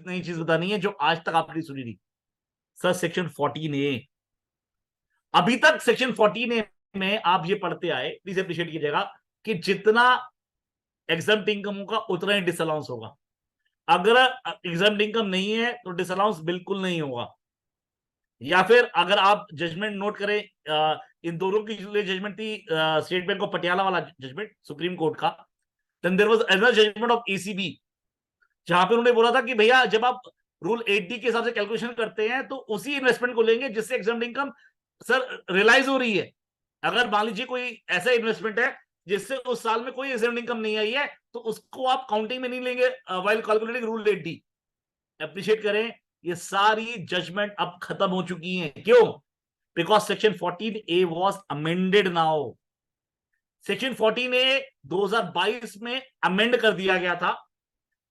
नई चीज बतानी है जो आज तक आपने सुनी नहीं। सर सेक्शन 14A, अभी तक सेक्शन 14A में आप ये पढ़ते आए, प्लीज अप्रिशिएट कीजिएगा, कि जितना एग्जाम इनकम होगा उतना ही डिसअलाउंस होगा। अगर एग्जाम इनकम नहीं है तो डिसअलाउंस बिल्कुल नहीं होगा। या फिर अगर आप जजमेंट नोट करें, इन दोनों की जो जजमेंट थी, स्टेट बैंक ऑफ पटियाला वाला जजमेंट सुप्रीम कोर्ट का, then there was another judgment of ACB, जहां पे उन्होंने बोला था कि भैया जब आप रूल 8D के हिसाब से कैलकुलेशन करते हैं तो उसी इन्वेस्टमेंट को लेंगे जिससे एग्जाम इनकम सर रियलाइज हो रही है। अगर मान लीजिए कोई ऐसा इन्वेस्टमेंट है जिससे उस साल में कोई एग्जाम इनकम नहीं आई है तो उसको आप काउंटिंग में नहीं लेंगे while calculating rule 8D। Appreciate करें, ये सारी जजमेंट अब खत्म हो चुकी हैं। क्यों? Because section 14A was amended now. Section 14A 2022 में अमेंड कर दिया गया था,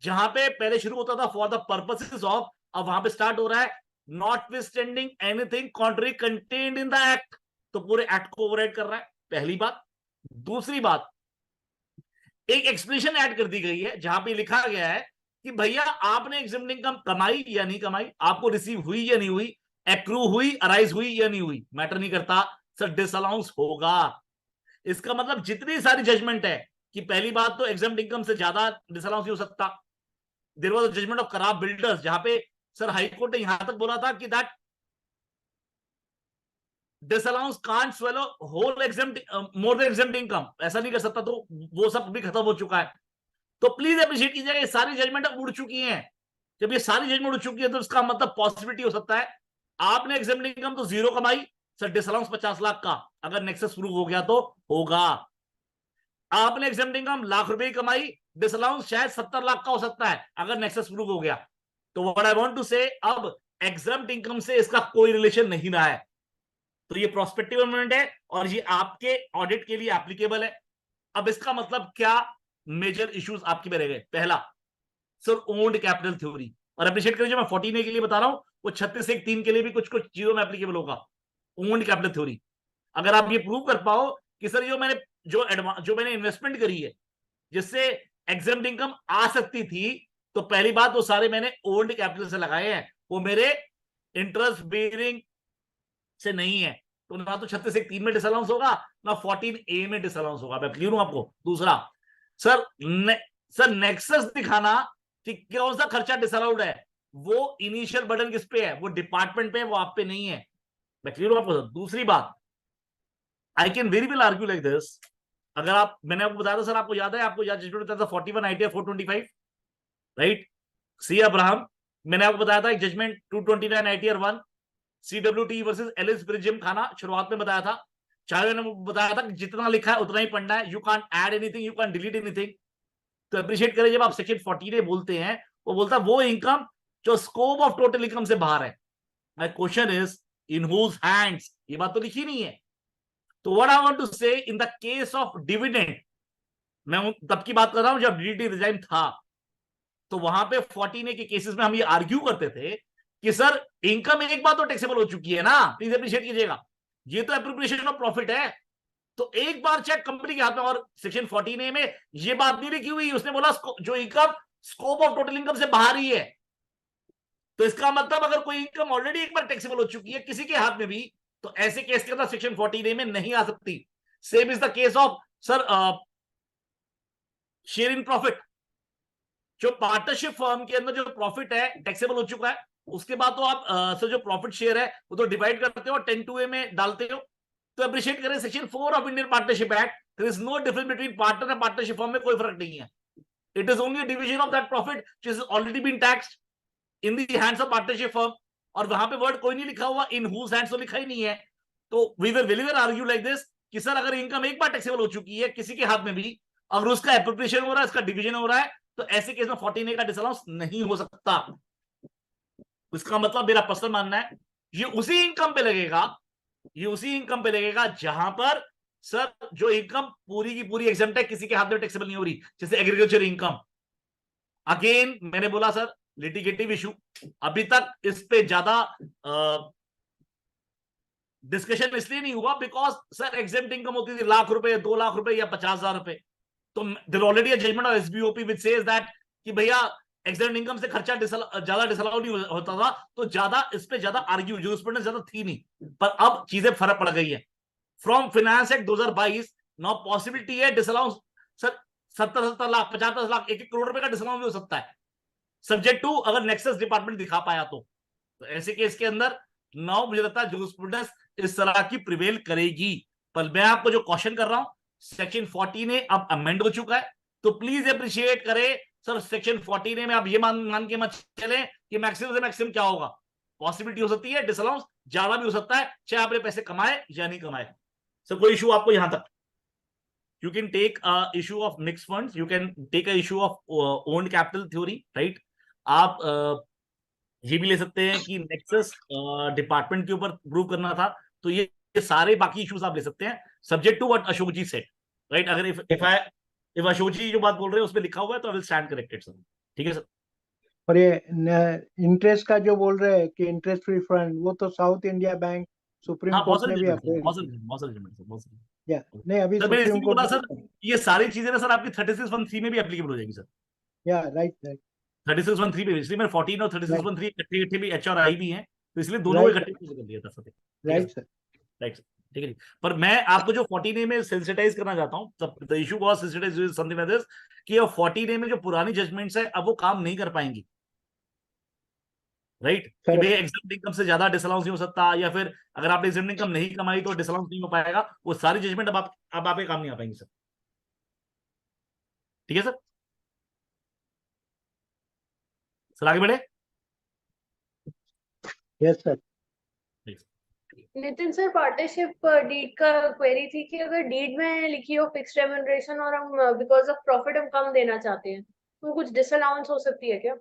जहां पे पहले शुरू होता था फॉर द पर्पसेस ऑफ, अब वहां पे स्टार्ट हो रहा है notwithstanding anything contrary contained in the act. तो पूरे एक्ट को ओवरराइड कर रहा है, पहली बात। दूसरी बात, एक एक्सप्लेनेशन ऐड कर दी गई है जहां पे लिखा गया है कि भैया आपने एग्जाम इनकम कमाई या नहीं कमाई, आपको रिसीव हुई या नहीं हुई, एक्रू हुई, अराइज हुई या नहीं हुई, मैटर नहीं करता सर, डिसअलाउंस होगा। इसका मतलब जितनी सारी जजमेंट है कि पहली बात तो एग्जाम इनकम से ज्यादा डिसअलाउंस नहीं हो सकता। There was a judgement of कराब बिल्डर्स जहां पे सर हाईकोर्ट ने यहां तक बोला था कि that disallowance can't swallow whole exempt more than exempt income, ऐसा नहीं कर सकता। तो वो सब भी खत्म हो चुका है। तो प्लीज अप्रिशिएट कीजिएगा, ये सारी जजमेंट उड़ चुकी हैं। जब ये सारी जजमेंट उड़ चुकी है तो इसका मतलब पॉसिबिलिटी हो सकता है आपने एग्जाम इनकम तो जीरो कमाई, सर डिसअलाउंस 50 लाख का अगर नेक्सस प्रूव हो गया तो होगा। आपने एग्जाम इनकम लाख रुपए की कमाई, डिसअलाउंस शायद 70 लाख का हो सकता है अगर नेक्सस प्रूव हो गया। तो व्हाट आई वांट टू से, अब एग्जाम इनकम से इसका कोई रिलेशन नहीं रहा है। तो ये प्रोस्पेक्टिव अमेंडमेंट है और ये आपके ऑडिट के लिए एप्लीकेबल है। अब इसका मतलब क्या मेजर इश्यूज आपके में रह गए? पहला, सर ओन्ड कैपिटल थ्योरी, और अप्रिशिएट करिए मैं 14A के लिए बता रहा हूं, वो 36(1)(3) के लिए भी कुछ कुछ चीजों में एप्लीकेबल होगा। ओन्ड कैपिटल थ्योरी, अगर आप ये प्रूव कर पाओ कि सर जो मैंने इन्वेस्टमेंट करी है जिससे एग्जाम इनकम आ सकती थी, तो पहली बात वो सारे मैंने ओल्ड कैपिटल से लगाए हैं, वो मेरे इंटरेस्ट बेरिंग से नहीं है। तो ना तो 36(1)(3) में डिसअलाउंस होगा, ना 14A में डिसअलाउंस होगा। मैं क्लियर हूं आपको? दूसरा, सर सर नेक्सस दिखाना कि कौन सा खर्चा डिसअलाउड है, वो इनिशियल बर्डन किस पे है? वो डिपार्टमेंट पे है, वो आप पे नहीं है। मैं क्लियर हूं आपको? दूसरी बात, I can very well argue like this. अगर आप, मैंने आपको बताया था सर, आपको याद है, आपको याद जजमेंट बताया था 41 ITR 425, राइट? सी अब्राहम, मैंने आपको बताया था एक judgement 229 ITR 1 CWT versus Ellis Bridge Gymkhana, शुरुआत में बताया था। चाहे मैंने बताया था कि जितना लिखा है उतना ही पढ़ना है, you can't add anything, you can't delete anything. तो अप्रिशिएट करें, जब आप सेक्शन 14A बोलते हैं, वो बोलता है वो इनकम जो स्कोप ऑफ टोटल इनकम से बाहर है। My question is in whose hands, ये बात तो लिखी नहीं है। तो व्हाट आई वांट टू से, in the case of dividend, मैं तब की बात कर रहा हूं जब डीडीटी रिजाइन था, तो वहां पे 14A के केसेस में हम ये आर्ग्यू करते थे कि सर इनकम एक बार तो टैक्सेबल हो चुकी है ना, प्लीज अप्रिशिएट कीजिएगा, ये तो एप्रोप्रिएशन ऑफ प्रॉफिट है। तो एक बार चेक कंपनी के हाथ में, और सेक्शन 14A में ये बात नहीं लिखी हुई, उसने बोला जो income scope of total income से बाहर ही है। तो इसका मतलब अगर कोई इनकम ऑलरेडी एक बार टैक्सेबल हो चुकी है किसी के हाथ में भी, तो ऐसे केस के अंदर सेक्शन 14A में नहीं आ सकती। Same is the case of sir share in profit, जो पार्टनरशिप फर्म के अंदर जो प्रॉफिट है टैक्सेबल हो चुका है, उसके बाद तो आप सर जो प्रॉफिट शेयर है वो तो डिवाइड करते हो और 10(2)(a) में डालते हो। तो अप्रिशिएट करें, section 4 of Indian partnership act, there is no difference between partner and partnership firm में कोई फर्क नहीं है। It is only division of that profit which is already been taxed in the hands of partnership firm. और वहां पे word कोई नहीं लिखा हुआ, इन हुज हैंड्स तो लिखा ही नहीं है। तो we will well argue like this कि सर अगर इनकम एक बार टैक्सेबल हो चुकी है किसी के हाथ में भी, अगर उसका एप्रोप्रिएशन हो रहा है, इसका डिवीजन हो रहा है, तो ऐसे केस में 14A का डिसअलाउंस नहीं हो सकता। इसका मतलब मेरा पर्सनल मानना है ये उसी इनकम पे लगेगा, ये उसी इनकम पे लगेगा जहां पर सर जो इनकम पूरी की पूरी एग्जेम्प्ट है, किसी के हाथ में टैक्सेबल नहीं हो रही, जैसे एग्रीकल्चर इनकम। अगेन मैंने बोला सर लिटिगेटिव इशू, अभी तक इस पे ज्यादा डिस्कशन इसलिए नहीं हुआ बिकॉज सर एग्जेम्प्ट इनकम होती थी लाख रुपए, 2 लाख रुपए या 50,000 रुपए। तो there already a judgement of SBOP which says that कि भैया एग्जेंट इनकम से खर्चा ज्यादा डिसअलाउ नहीं होता था, तो ज्यादा इस पे ज्यादा आर्ग्यू जूरिस्प्रूडेंस ज्यादा थी नहीं, पर अब चीजें फर्क पड़ गई है। From finance act 2022 now possibility है डिसअलाउ सर 70-70 लाख 50 लाख 1-1 करोड़ रुपए का डिसअलाउ भी हो सकता है, सब्जेक्ट टू अगर नेक्सस डिपार्टमेंट दिखा पाया तो ऐसे केस के अंदर नाउ मुझे लगता है जूरिस्प्रूडेंस इस तरह की प्रिवेल करेगी। पर मैं आपको जो क्वेश्चन कर रहा हूं, सेक्शन 14A अब अमेंड हो चुका है, तो प्लीज अप्रिशिएट करें सर सेक्शन 14A में आप ये मान के मत चले कि मैक्सिमम से मैक्सिमम क्या होगा, पॉसिबिलिटी हो सकती है डिसअलाउंस ज्यादा भी हो सकता है, चाहे आपने पैसे कमाए या नहीं कमाए। सर कोई इशू आपको यहां तक? You can take a issue of mixed funds, you can take a issue of owned capital theory, right? आप ये भी ले सकते हैं कि नेक्सस डिपार्टमेंट के ऊपर प्रूव करना था, तो ये सारे बाकी इश्यूज आप ले सकते हैं subject to what Ashok ji said, right? अगर इफ अशोक जी जो बात बोल रहे हैं उसमें लिखा हुआ है तो I will stand corrected sir. ठीक है सर। और ये इंटरेस्ट का जो बोल रहे हैं कि इंटरेस्ट फ्री फंड, वो तो साउथ इंडिया बैंक सुप्रीम हाँ बहुत कोर्ट सारे ने भी जजमेंट अप्रूव बहुत सारे या नहीं, अभी सर मैंने सुप्रीम इसलिए कोर्ट बोला सर, ने, ये सारी चीजें ना सर आपकी 36(1)(3) में भी एप्लीकेबल हो जाएगी सर। या राइट राइट 36(1)(3) पे, इसलिए मैंने 14 और 36(1)(3) इकट्ठे भी एच और आई भी हैं, तो इसलिए दोनों को राइट इकट्ठे कर दिया था sir. Right sir. Right sir, ठीक है जी। पर मैं आपको जो 14A में सेंसिटाइज करना चाहता हूँ, the issue was sensitize with something like this, कि अब 14A में जो पुरानी जजमेंट्स है अब वो काम नहीं कर पाएंगी, राइट? कि भाई एग्जेम्प्ट इनकम से ज्यादा डिसअलाउंस नहीं हो सकता, या फिर अगर आपने एग्जेम्प्ट इनकम नहीं कमाई तो डिसअलाउंस नहीं हो पाएगा, वो सारी जजमेंट अब आपके काम नहीं आ पाएंगी सर। ठीक है सर, सर आगे बढ़े। Yes sir. Nitin sir, partnership deed का क्वेरी थी कि अगर डीड में लिखी हो फिक्स्ड रेम्युनरेशन और हम बिकॉज ऑफ प्रॉफिट हम कम देना चाहते हैं, तो कुछ डिसअलाउंस हो सकती है क्या?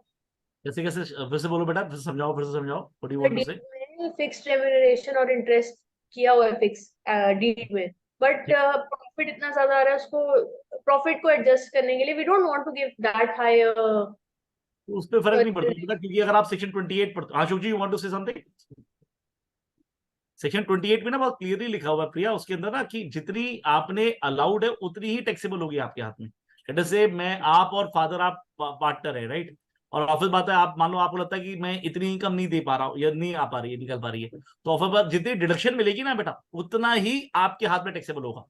कैसे कैसे फिर से बोलो बेटा, फिर से समझाओ व्हाट यू वांट टू से। डीड में फिक्स्ड रेम्युनरेशन और इंटरेस्ट किया हुआ है फिक्स डीड में, बट प्रॉफिट इतना ज्यादा आ रहा है, उसको प्रॉफिट को एडजस्ट करने के लिए we don't want to give that high. उस पर फर्क नहीं पड़ता बेटा, क्योंकि अगर आप सेक्शन 28 पढ़ते, Ashok ji you want to say something? Section 28 में ना बहुत क्लियरली लिखा हुआ है प्रिया, उसके अंदर ना कि जितनी आपने अलाउड है उतनी ही टैक्सेबल होगी आपके हाथ में। जैसे मैं, आप और फादर आप पार्टनर है, राइट? और ऑफिस बात है, आप मान लो आपको लगता है कि मैं इतनी इनकम नहीं दे पा रहा हूँ या नहीं आ पा रही है, निकल पा रही है, तो ऑफिस बात जितनी डिडक्शन मिलेगी ना बेटा उतना ही आपके हाथ में टैक्सेबल होगा।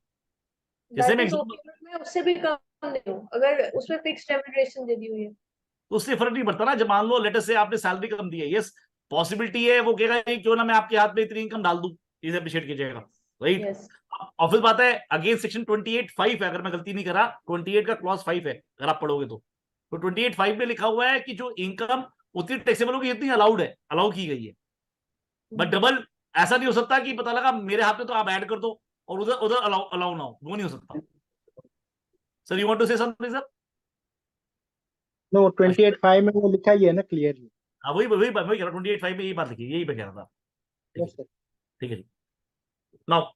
जैसे मैं मैं उससे भी कम दे दूं अगर उसमें फिक्स्ड रेम्युनरेशन दे दी हुई है, तो उससे फर्क नहीं पड़ता ना। जब मान लो लेटेस्ट से आपने सैलरी कम दी है, यस पॉसिबिलिटी है वो कहेगा क्यों ना मैं आपके हाथ में इतनी इनकम डाल दूं, इसे अप्रिशिएट कीजिएगा, राइट? ऑफिस बात है अगेन सेक्शन 28(5) है, अगर मैं गलती नहीं करा 28 का क्लॉज 5 है, अगर आप पढ़ोगे तो 28(5) में लिखा हुआ है कि जो इनकम उतनी टैक्सेबल होगी जितनी अलाउड है, अलाउ की गई है, बट डबल ऐसा नहीं हो सकता कि पता लगा मेरे हाथ में तो आप ऐड कर दो और उधर उधर अलाउ ना हो, वो नहीं हो सकता। Sir you want to say something sir? No 28(5) में वो लिखा ही है ना क्लियरली। हाँ वही वही वही कह रहा हूँ, 28(5) में यही बात लिखी, यही मैं कह रहा था। ठीक है जी। Now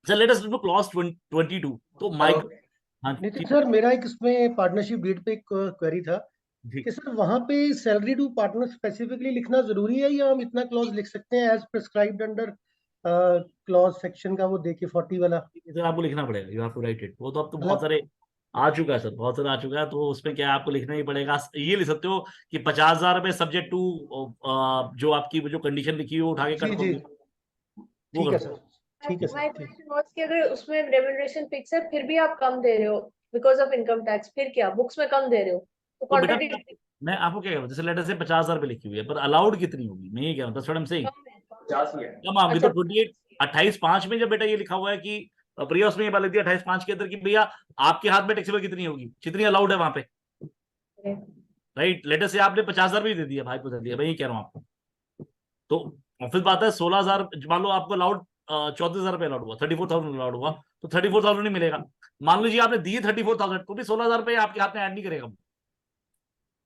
sir let us do clause 22। तो माइक, हाँ नितिन सर, मेरा एक इसमें पार्टनरशिप डीड पे एक क्वेरी था जी। कि सर वहां पे सैलरी टू पार्टनर स्पेसिफिकली लिखना जरूरी है, या हम इतना क्लॉज लिख सकते हैं as prescribed under clause section का वो देखिए 40 वाला? सर आपको लिखना पड़ेगा, you have to write it. वो तो अब तो बहुत मतलब सारे आ चुका है सर, बहुत सारा आ चुका है, तो उसमें क्या है आपको लिखना ही पड़ेगा। ये लिख सकते हो कि 50,000 रुपए सब्जेक्ट टू जो आपकी जो कंडीशन लिखी है वो उठा के जी कट जी, कर वो ठीक कर है सकते सर, ठीक है माय सर, ठीक। क्वेश्चन वाज कि अगर उसमें रेम्युनरेशन फिक्स है फिर भी आप कम दे रहे हो बिकॉज ऑफ इनकम टैक्स, फिर क्या बुक्स में कम दे रहे हो तो तो बेटा कॉन्ट्रडिक्ट मैं आपको क्या कह रहा हूँ, जैसे लेटर से 50,000 रुपए लिखी हुई है, पर अलाउड कितनी होगी, मैं ये कह रहा हूँ थोड़ा से कम है। कम अभी तो अच्छा 28(5) में जब बेटा ये लिखा हुआ है कि प्रिया उसमें ये बात लिखी है 28(5) के अंदर कि भैया आपके हाथ में टैक्सेबल कितनी होगी, जितनी अलाउड है वहां पे, राइट? लेटर से आपने 50,000 भी दे दिया, भाई को दे दिया, मैं ये कह रहा हूँ आपको। तो ऑफिस बात है 16,000, मान लो आपको अलाउड 34,000 रुपये अलाउड हुआ, 34,000 अलाउड हुआ, तो 34,000 नहीं मिलेगा। मान लीजिए आपने दिए 34,000, तो भी 16,000 रुपये आपके हाथ में ऐड नहीं करेगा,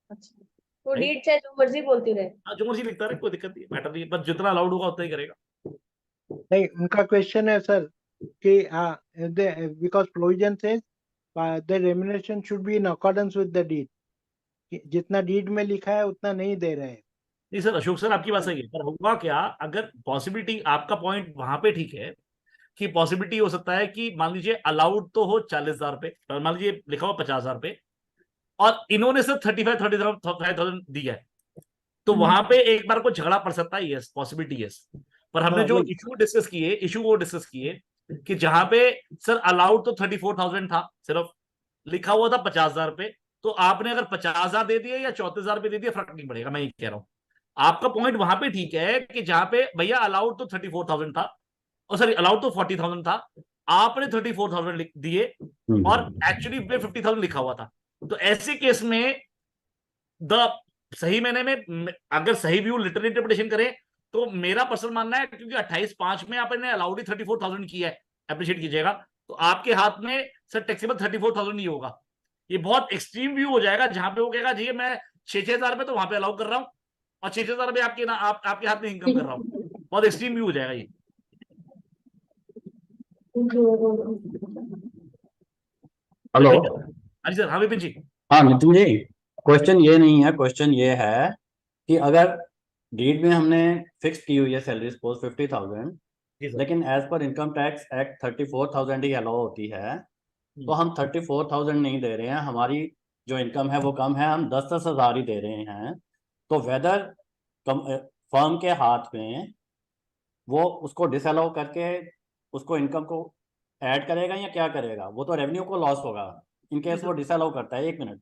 अच्छा, तो राइट? डीड चाहे जो मर्जी बोलती रहे। हाँ जो मर्जी लिखता रहे, कोई दिक्कत नहीं, मैटर नहीं, बस जितना अलाउड होगा उतना ही करेगा। नहीं, उनका क्वेश्चन है सर कि because provision says the remuneration should be in accordance with the deed, जितना डीड में लिखा है उतना नहीं दे रहे हैं। नहीं सर अशोक सर आपकी बात सही है, पर होगा क्या अगर पॉसिबिलिटी, आपका पॉइंट वहां पे ठीक है कि पॉसिबिलिटी हो सकता है कि मान लीजिए अलाउड तो हो 40,000 रुपए, मान लीजिए लिखा हुआ 50,000 रुपए, और इन्होंने सिर्फ 35,000 दिया है, तो वहां पे एक बार को झगड़ा पड़ सकता है, यस पॉसिबिलिटी यस। पर हमने हाँ, जो वही। इशू वो डिस्कस किए कि जहां पे सर अलाउड तो 34,000 था, सिर्फ लिखा हुआ था 50,000 पे, तो आपने अगर 50,000 दे दिए या 34,000 पे दे दिए फर्क नहीं पड़ेगा, मैं ये कह रहा हूं। आपका पॉइंट वहां पे ठीक है कि जहां पे भैया अलाउड तो 34,000 था, और सॉरी अलाउड तो 40,000 था, आपने 34,000 दिए और एक्चुअली पे 50,000 लिखा हुआ था। तो ऐसे केस में द सही मैंने में अगर सही व्यू लिटरल इंटरप्रिटेशन करें तो मेरा पर्सनल मानना है, क्योंकि 28/5 में आपने अलाउड ही 34,000 किया है, अप्रिशिएट कीजिएगा, तो आपके हाथ में सर टैक्सेबल 34,000 ही होगा। ये बहुत एक्सट्रीम व्यू हो जाएगा जहां पे वो कहेगा जी मैं 6,000 में तो वहां पे अलाउ कर रहा हूं और 6,000 में आपके हाथ में इनकम कर रहा हूं, बहुत एक्सट्रीम व्यू हो जाएगा ये। हेलो। हाँ जी सर, हाँ विपिन जी। हाँ नितिन जी, क्वेश्चन ये नहीं है, क्वेश्चन ये है कि अगर डीड में हमने फिक्स की हुई है सैलरी सपोज 50,000, जी सर। लेकिन as per income tax act 34,000 ही अलाउ होती है, तो हम 34,000 नहीं दे रहे हैं, हमारी जो इनकम है वो कम है, हम 10-10 हज़ार ही दे रहे हैं, तो वेदर फर्म के हाथ में वो उसको डिसअलाउ करके उसको इनकम को ऐड करेगा या क्या करेगा? वो तो रेवेन्यू को लॉस होगा इन केस वो डिसअलाउ करता है। 1 मिनट,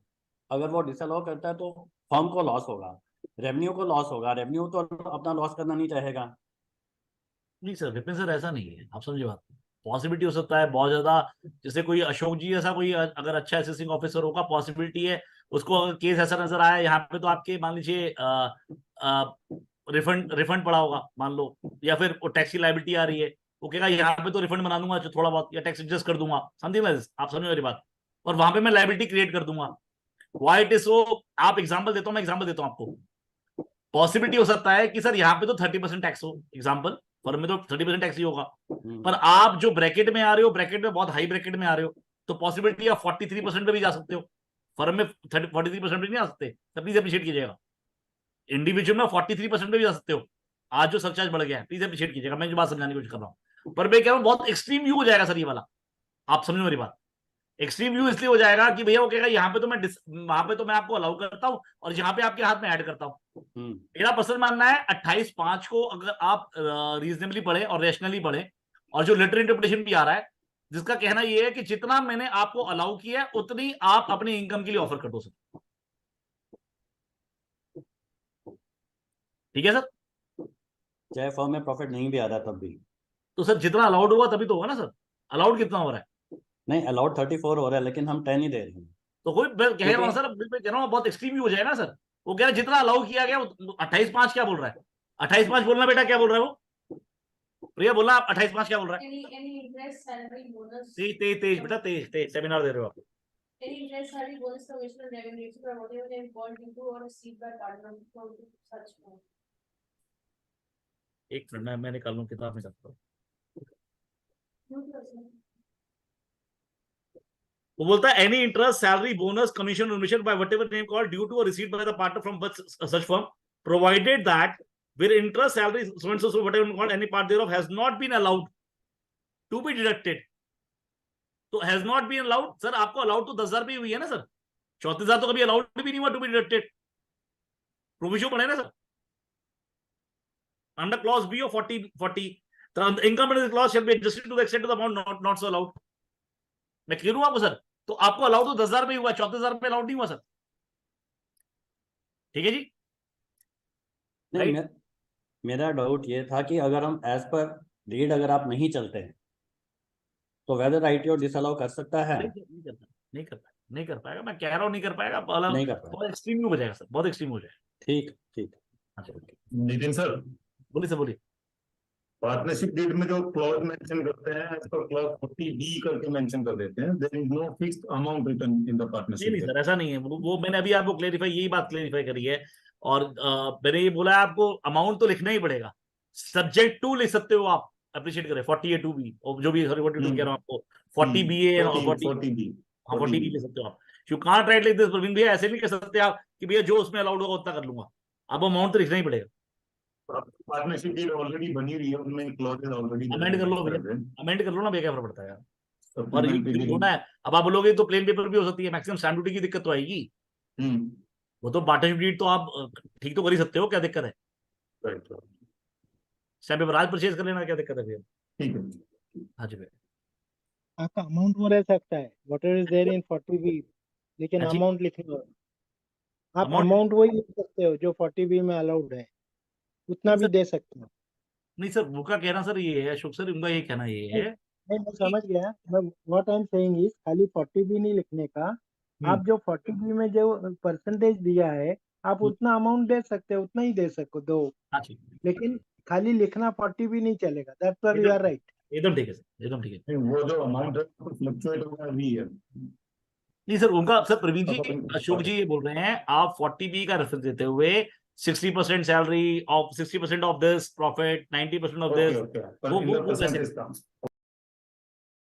अगर वो डिसअलाउ करता है तो फर्म को लॉस होगा, रेवेन्यू को लॉस होगा, रेवेन्यू तो अपना लॉस करना नहीं चाहेगा। नहीं सर, विपिन सर ऐसा नहीं है, आप समझे बात। पॉसिबिलिटी हो सकता है बहुत ज्यादा, जैसे कोई अशोक जी ऐसा कोई अगर अच्छा असेसिंग ऑफिसर होगा, पॉसिबिलिटी है उसको अगर केस ऐसा नजर आया यहाँ पे, तो आपके मान लीजिए रिफंड रिफंड पड़ा होगा मान लो, या फिर वो टैक्स की लाइबिलिटी आ रही है, वो कहेगा यहाँ पे तो रिफंड बना दूंगा जो थोड़ा बहुत, या टैक्स एडजस्ट कर दूंगा, समथिंग लाइक दिस, आप समझ मेरी बात, और वहां पे मैं लाइबिलिटी क्रिएट कर दूंगा। व्हाई इट इज सो, आप एग्जाम्पल देता हूँ, मैं एग्जाम्पल देता हूँ आपको। पॉसिबिलिटी हो सकता है कि सर यहाँ पे तो 30% टैक्स हो, एग्जाम्पल फर्म में तो 30% टैक्स ही होगा, पर आप जो ब्रैकेट में आ रहे हो, ब्रैकेट में बहुत हाई ब्रैकेट में आ रहे हो, तो पॉसिबिलिटी आप 43% पे भी जा सकते हो, फर्म में 43% पे नहीं आ सकते, तो प्लीज अप्रिशिएट कीजिएगा। इंडिविजुअल में 43% पे भी जा सकते हो, आज जो सरचार्ज बढ़ गया है, प्लीज अप्रिशिएट कीजिएगा, मैं जो बात समझाने की कोशिश कर रहा हूँ। पर मैं कह रहा हूँ बहुत एक्सट्रीम व्यू हो जाएगा सर ये वाला, आप समझो मेरी बात। एक्सट्रीम व्यू इसलिए हो जाएगा कि भैया वो कहेगा यहाँ पे तो मैं वहां पे तो मैं आपको अलाउ करता हूँ और यहाँ पे आपके हाथ में ऐड करता हूँ। मेरा पर्सनल मानना है 28/5 को अगर आप रीजनेबली पढ़े और रैशनली पढ़े, और जो लिटरल इंटरप्रिटेशन भी आ रहा है जिसका कहना यह है कि जितना मैंने आपको अलाउ किया है उतनी आप अपनी इनकम के लिए ऑफर कर दो सर, ठीक है सर। चाहे फर्म में प्रॉफिट नहीं भी आ रहा तब भी? तो सर जितना अलाउड होगा तभी तो होगा ना सर, अलाउड कितना हो रहा है? नहीं, अलाउड 34 हो रहा है लेकिन हम 10 ही दे रहे हैं। तो कोई मैं कह रहा हूँ सर, मैं कह रहा हूँ बहुत एक्सट्रीम हो जाएगा ना सर। वो कह रहा है जितना अलाउ किया गया 28/5 क्या बोल रहा है, 28/5 बोलना बेटा, क्या बोल रहा है वो प्रिया, बोलना आप 28/5 क्या बोल रहा है? तेज तेज बेटा, तेज तेज, सेमिनार दे रहे हो आप। Any interest salary bonus commission on revenue or whatever they called due to or received by partner from such firm. एक मिनट मैं निकाल लूं किताब में सकता हूँ। वो बोलता है any interest salary bonus commission remission by whatever name called due to और received by the partner from such firm provided that where interest salary so whatever called any part thereof has not been allowed to be deducted। तो has not been allowed sir, आपको allowed तो 10,000 पे हुई है ना sir, 34,000 तो कभी allowed भी नहीं हुआ टू बी डिडक्टेड, प्रोविजन पड़े ना sir under clause b of 40 the income under the clause shall be adjusted to the extent of the amount not so allowed। मैं क्लियर हूं आपको सर? तो आपको अलाउड तो 10,000 पे हुआ, 34,000 पे अलाउड नहीं हुआ सर, ठीक है जी। नहीं, मेरा डाउट ये था कि अगर हम एज पर रीड अगर आप नहीं चलते हैं तो वेदर आईटीओ डिसअलाउ कर सकता है? नहीं कर पाएगा, मैं कह रहा हूँ नहीं कर पाएगा, नहीं कर पाएगा। बहुत एक्सट्रीम हो जाएगा सर, बहुत एक्सट्रीम हो जाएगा। ठीक ठीक। नितिन सर, बोलिए सर, बोलिए। पार्टनरशिप डीड में जो क्लॉज मेंशन करते हैं एज पर क्लॉज 40B करके मेंशन कर देते हैं, there is no fixed amount written in the partnership. नहीं सर, ऐसा नहीं है, वो मैंने अभी आपको क्लेरिफाई, यही बात क्लेरिफाई करी है, और मैंने ये बोला आपको अमाउंट तो लिखना ही पड़ेगा, सब्जेक्ट टू लिख सकते हो आप, अप्रिशिएट करें 40A to B और जो भी 42 कह रहा हूँ आपको 40BA और 40B, हाँ 40B ले सकते हो आप। You can't write like this Praveen भैया, ऐसे नहीं कह सकते आप कि भैया जो उसमें अलाउड होगा उतना कर लूंगा, अब अमाउंट तो लिखना ही पड़ेगा। पार्टनरशिप डीड ऑलरेडी बनी हुई है, उनमें क्लॉजेस ऑलरेडी अमेंड कर लो भैया, अमेंड कर लो ना भैया, क्या फर्क पड़ता है यार, और सप्लीमेंट्री होना है। अब आप बोलोगे तो प्लेन पेपर भी हो सकती है, मैक्सिमम स्टैम्प ड्यूटी की दिक्कत तो आएगी, हम्म, वो तो पार्टनरशिप डीड तो आप ठीक तो कर ही सकते हो, क्या दिक्कत है? राइट, स्टैम्प पेपर आज परचेज कर लेना, क्या दिक्कत है भैया? ठीक है। हाँ जी भैया। आपका अमाउंट वो रह सकता है what is there in 40B, लेकिन हाँ जी। अमाउंट लिखना आप Amount- अमाउंट वही लिख सकते हो जो 40B में अलाउड है, उतना भी सर, दे सकते हो। नहीं सर, वो का कहना सर ये है, अशोक सर उनका ये कहना ये है नहीं मैं समझ गया, मैं what I am saying is खाली 40B नहीं लिखने का, आप जो 40B में जो परसेंटेज दिया है आप हम्म। उतना अमाउंट दे सकते हो, उतना ही दे सको दो, हाँ जी, लेकिन खाली लिखना 40B नहीं चलेगा। That's what you are right. एकदम ठीक है सर, एकदम ठीक है। नहीं, वो जो अमाउंट है फ्लक्चुएट होगा भी है। नहीं सर, उनका सर प्रवीण जी, अब अपन- अशोक जी ये बोल रहे हैं आप 40B का रेफरेंस देते हुए 60% salary of 60% of this profit 90% of okay this, okay, वो इन द कैसे? Percentage terms.